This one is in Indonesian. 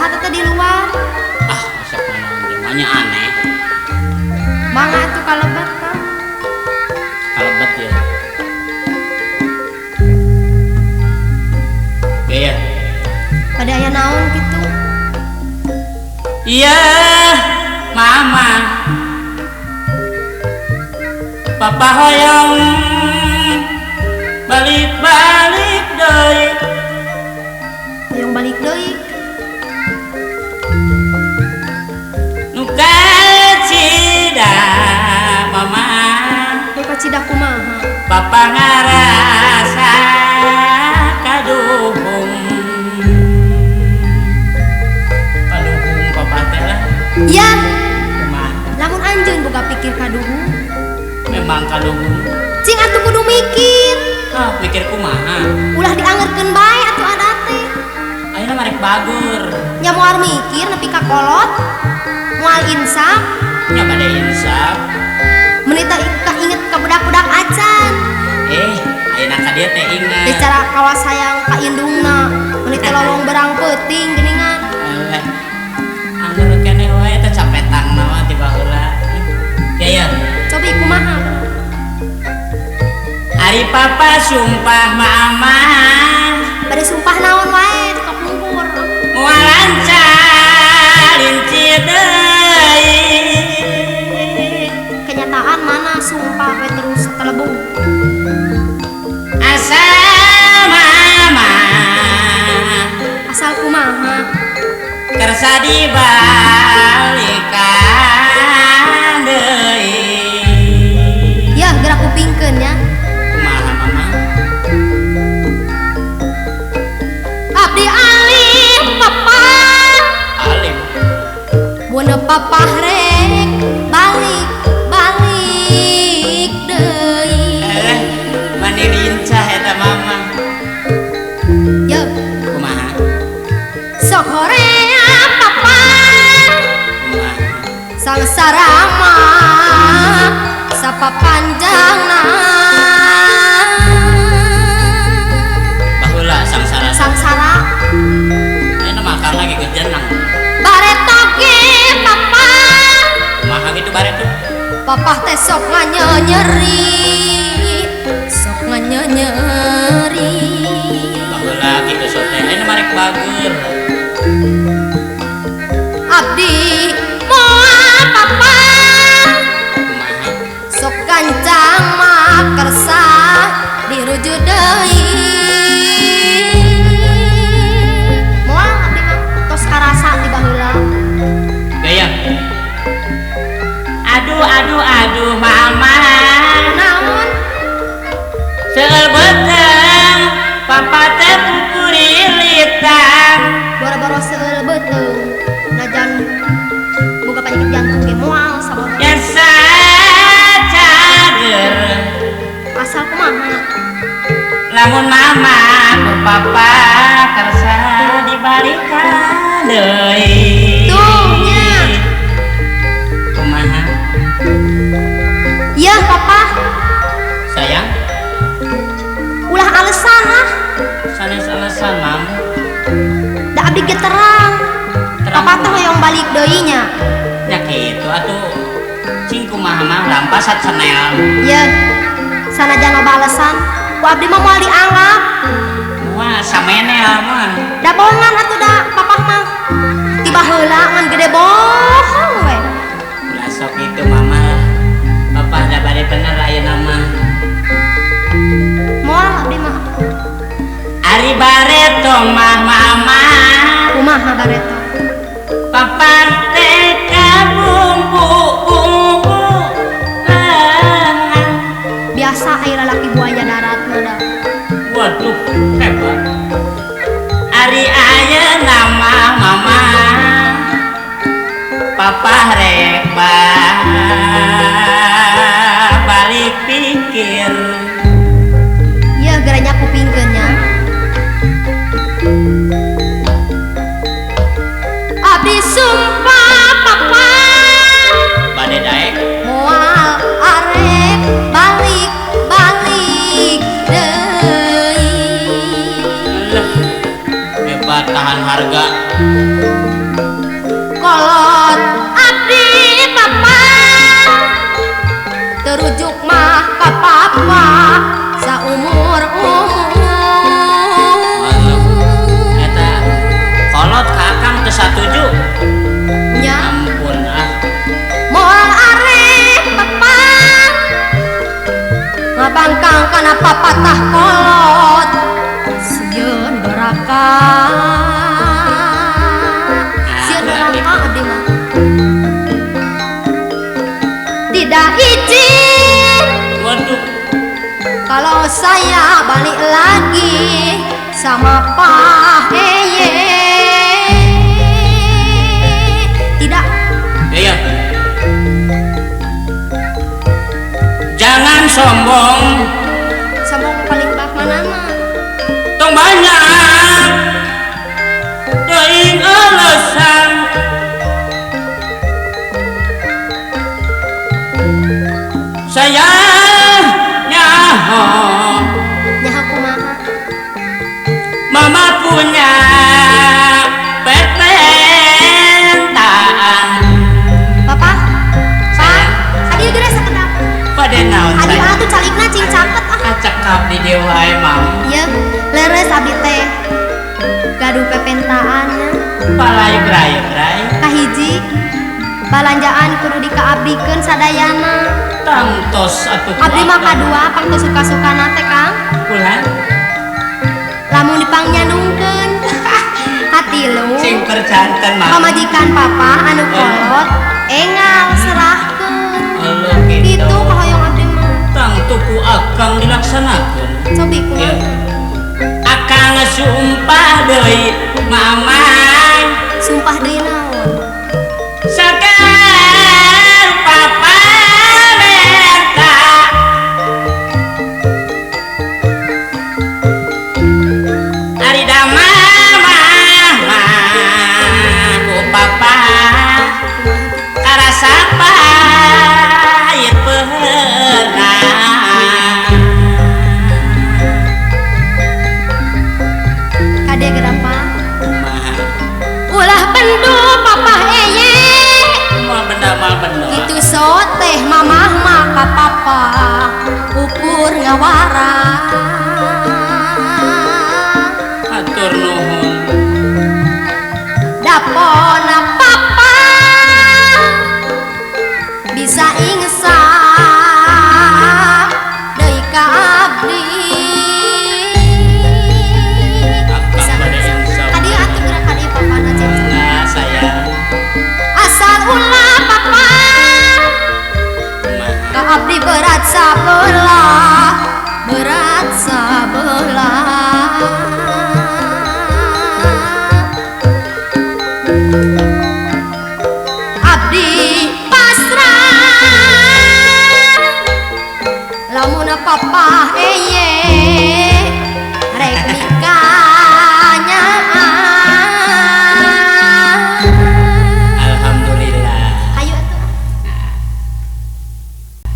mangga teh di luar. Ah, masak naon demanya aneh. Mangga atuh kalebet Kang. Kalebet ya. Gaya. Pada aya naon gitu. Iya, mama. Papa hoyong balik-balik deui. Yang balik deui. Nu ka cida mama. Nu ka cida kumaha? Papa ngarasa kaduhung. Kaduhung papa teh lah. Iya. Kumaha? Lamun anjeun boga pikir kaduhung. Memang kaduhung. Cing atuh kudu mikir. Ah, mikir kumaha? Ulah diangerkeun bae atuh adat teh. Ayeuna marek bagur. Nya moal mikir nepi ka kolot. Moal insaf. Nya bade insaf. Meuni teh inget ka budak-budak acan. Ayeuna ka dieu teh inget. Bicara kawas sayang ka indungna. Meuni teh lolong berang peuting geuningan. Eleh. Anggur keneh wae teh capetang mah ti baheula. Ya. Cobi kumaha? Ari papa sumpah mama. Bade sumpah naon wae teu kapungkur. Moal lancarin cideui. Kenyataan mana sumpah we terus telebung. Asal mama. Asal kumaha? Kersa dibalikan deui. Ya gerak kupingkeun nya. Kumaha mama? Abdi alim papa. Alim. Mun papa rek balik deui. Mani lincah eta mama. Ya Kumaha? sok horea papa. Kumaha? Sangsara mah sapapanjangna. Baheula sangsara. Sangsara Ayeuna makan lagi ke jenang. bareto ge papa. Kumaha gitu bareto? Papa teh sok nganyeri. Sok nganyeri. Baheula kitu sok teh ayeuna marek bager. Abdi moal papa. Kumaha? Sok kancang mah kersa diruju deui. Moal abdi mah tos karasa di baheula. Gaya. Aduh mama. Naon? Seueur beuteng papa teh kukurilitang. Boro-boro seueur beuteung. Najan boga penyakit jantung ge moal saboro. Biasa cager. Asal kumaha? Lamun mama ku papa kersa dibalikan deui. Tuh nya. Kumaha? Iya papa. Sayang, Ulah alesan lah. sanes alasan mam. Da abdi ge terang. Papa teh hoyong balik deui nya. Nya kitu atuh. Cing kumaha mah lampasat senel. Iya. Sanajan loba alesan, ku abdi mah moal dianggap. Wah, samenel mah. Da bohongan atuh da papa mah. Tiba heula ngan gede bohong we. Ulah sok itu mama. Papa da bade bener ayeuna mah. Moal abdi mah. Ari bareto mah mama. Kumaha bareto? Papa teh kabumbu-bumbu. Biasa aya lalaki buaya darat mah da. Waduh, hebat. Ari ayeuna mah mama. Papa rek balik pikir. Iya geranya kupingkeun nya. Abdi sumpah papa. Bade daek. Moal arek balik deui. Hebat tahan harga. ngabangkang kana papatah kolot sieun doraka abdi mah tidak izin. Waduh, kalau saya balik lagi sama Pak Eye. Tidak. iya. Jangan sombong, Sombong paling bak manana. tong banyak teuing alasan. Saya nyaho Nyaho kumaha? mama punya permentaan. Papa? Pak? Adi geus sakedap. Pada naon Adi saya atuh calikna cing caket ah. acakap di dia wae mam. Ieu leres abdi teh. Gaduh pepentaanna. Palay-bray-bray Kahiji balanjaan kudu dikaabdikeun sadayana. tangtos atuh Abdi mah kadua pang teu suka-sukana teh Kang. pulang Lamun dipangnyanungkeun hati lu. sing percanten mam. Pamajikan papa anu kolot engal serahkeun. Halo Gitu gitu. kahoyong abdi mah. Tang tuku akang dilaksanakeun. Cobi kumaha? Ieu. Akang sumpah deui mamang Sumpah deui naon? saker papa menta ari da mama ku papa karasa pahit pernah. Kade gerapa? Kumaha? Ulah bendu papa eye. Mal benda Gitu so teh mamah mah ka papa ukur ngawara. atur nuhun. Dapona papa bisa ingsak deui ka abdi. Bisa bade insaf. Adi atuh gerak kadi papa na cek. Nah sayang Asal ulah papa kumaha? ka abdi berat sabelah, berat sabelah.